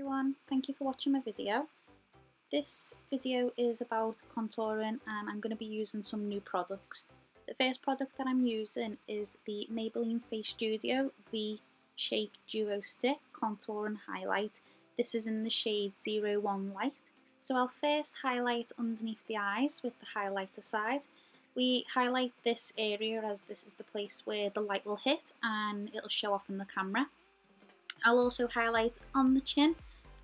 everyone, thank you for watching my video. This video is about contouring and I'm going to be using some new products. The first product that I'm using is the Maybelline Face Studio V-Shape Duo Stick Contour and Highlight. This is in the shade 01 Light. So I'll first highlight underneath the eyes with the highlighter side. We highlight this area as this is the place where the light will hit and it'll show off in the camera. I'll also highlight on the chin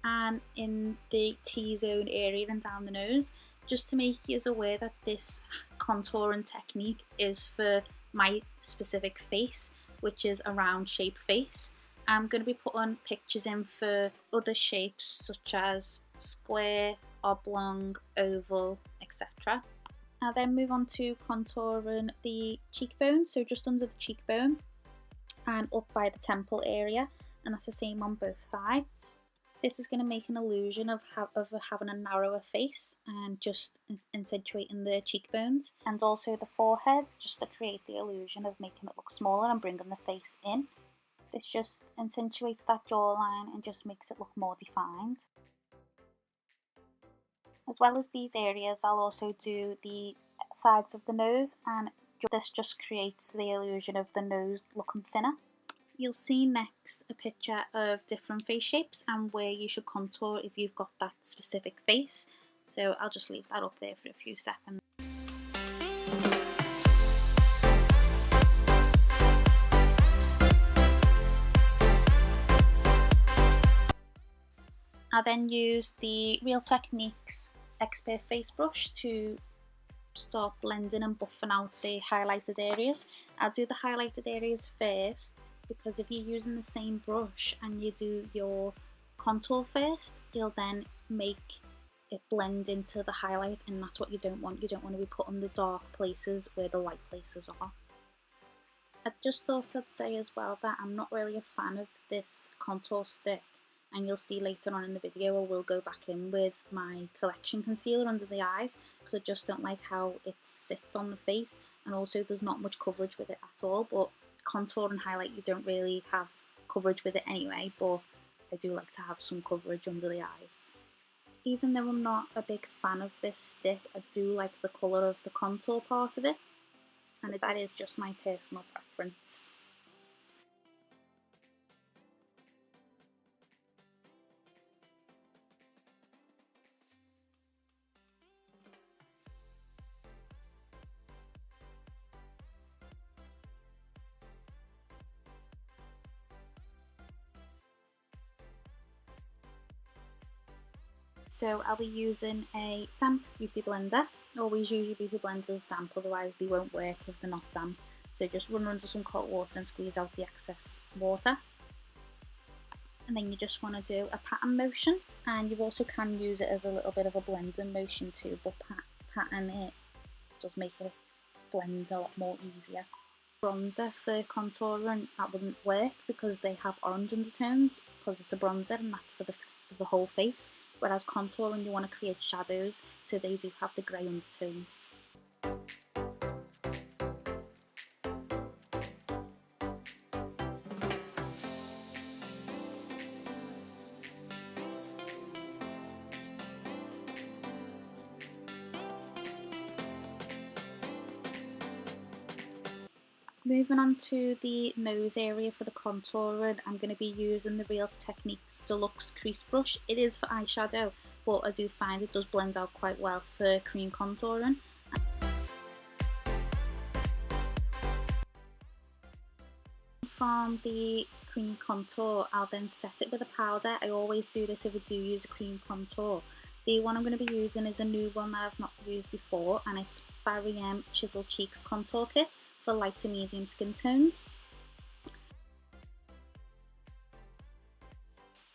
and in the T-zone area and down the nose, just to make you aware that this contouring technique is for my specific face, which is a round shape face. I'm going to be putting pictures in for other shapes such as square, oblong, oval, etc. I'll then move on to contouring the cheekbone, so just under the cheekbone and up by the temple area. And that's the same on both sides. This is going to make an illusion of having a narrower face and just accentuating the cheekbones, and also the forehead, just to create the illusion of making it look smaller and bringing the face in. This just accentuates that jawline and just makes it look more defined. As well as these areas, I'll also do the sides of the nose, and this just creates the illusion of the nose looking thinner. You'll see next a picture of different face shapes and where you should contour if you've got that specific face. So I'll just leave that up there for a few seconds. I'll then use the Real Techniques Expert Face Brush to start blending and buffing out the highlighted areas. I'll do the highlighted areas first, because if you're using the same brush and you do your contour first, you'll then make it blend into the highlight, and that's what you don't want. You don't want to be putting the dark places where the light places are. I just thought I'd say as well that I'm not really a fan of this contour stick, and you'll see later on in the video I will go back in with my collection concealer under the eyes, because I just don't like how it sits on the face, and also there's not much coverage with it at all. But contour and highlight, you don't really have coverage with it anyway, but I do like to have some coverage under the eyes. Even though I'm not a big fan of this stick, I do like the colour of the contour part of it, and that is just my personal preference. So I'll be using a damp beauty blender. Always use your beauty blenders damp, otherwise they won't work if they're not damp. So just run under some cold water and squeeze out the excess water. And then you just want to do a pattern motion, and you also can use it as a little bit of a blending motion too, but pattern it does make it blend a lot more easier. Bronzer for contouring, that wouldn't work because they have orange undertones, because it's a bronzer and that's for the whole face. Whereas contouring, you want to create shadows, so they do have the grey undertones. Moving on to the nose area for the contouring, I'm going to be using the Real Techniques Deluxe Crease Brush. It is for eyeshadow, but I do find it does blend out quite well for cream contouring. From the cream contour, I'll then set it with a powder. I always do this if I do use a cream contour. The one I'm going to be using is a new one that I've not used before, and it's by Rimmel Chisel Cheeks Contour Kit for light to medium skin tones.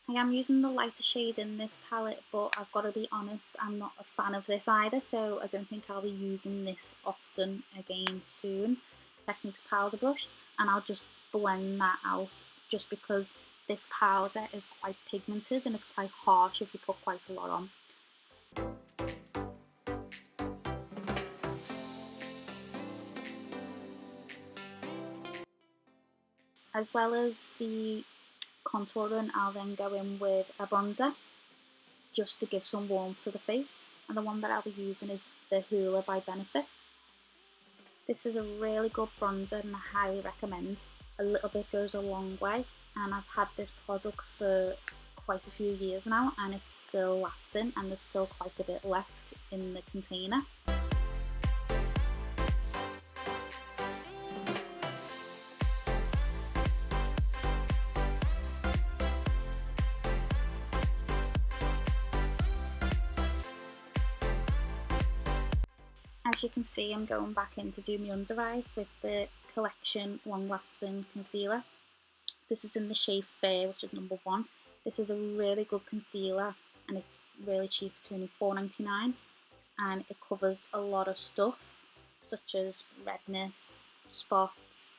I am using the lighter shade in this palette, but I've got to be honest, I'm not a fan of this either, so I don't think I'll be using this often again soon. Techniques powder brush, and I'll just blend that out, just because this powder is quite pigmented and it's quite harsh if you put quite a lot on. As well as the contouring, I'll then go in with a bronzer just to give some warmth to the face, and the one that I'll be using is the Hoola by Benefit. This is a really good bronzer and I highly recommend. A little bit goes a long way, and I've had this product for quite a few years now and it's still lasting, and there's still quite a bit left in the container. As you can see, I'm going back in to do my under eyes with the Collection Long Lasting Concealer. This is in the shade Fair, which is number 1. This is a really good concealer and it's really cheap, it's only $4.99, and it covers a lot of stuff such as redness, spots,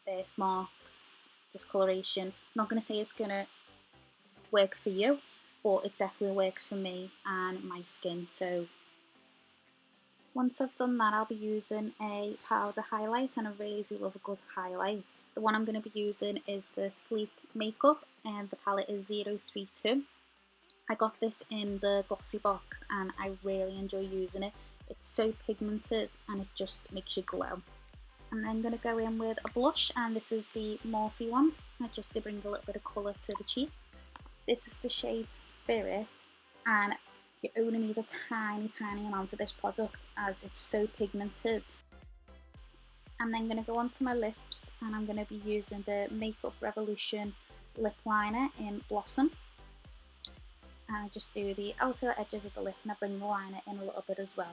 birthmarks, discoloration. I'm not going to say it's going to work for you, but it definitely works for me and my skin. So once I've done that, I'll be using a powder highlight, and I really do love a good highlight. The one I'm going to be using is the Sleek Makeup, and the palette is 032. I got this in the glossy box and I really enjoy using it. It's so pigmented and it just makes you glow. I'm then going to go in with a blush, and this is the Morphe one, just to bring a little bit of colour to the cheeks. This is the shade Spirit, and you only need a tiny amount of this product as it's so pigmented. I'm then going to go onto my lips, and I'm going to be using the Makeup Revolution lip liner in Blossom. And I just do the outer edges of the lip and I bring the liner in a little bit as well.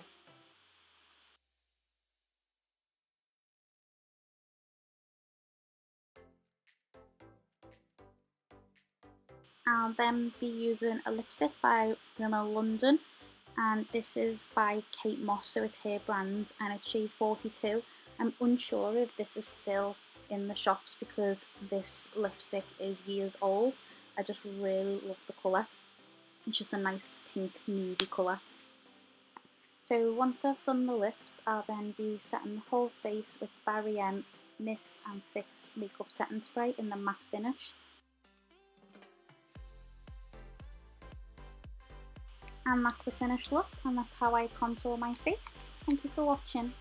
I'll then be using a lipstick by Rimmel London, and this is by Kate Moss, so it's her brand, and it's shade 42. I'm unsure if this is still in the shops because this lipstick is years old. I just really love the colour. It's just a nice pink nudie colour. So once I've done the lips, I'll then be setting the whole face with Barry M Mist and Fix Makeup Setting Spray in the matte finish. And that's the finished look, and that's how I contour my face. Thank you for watching.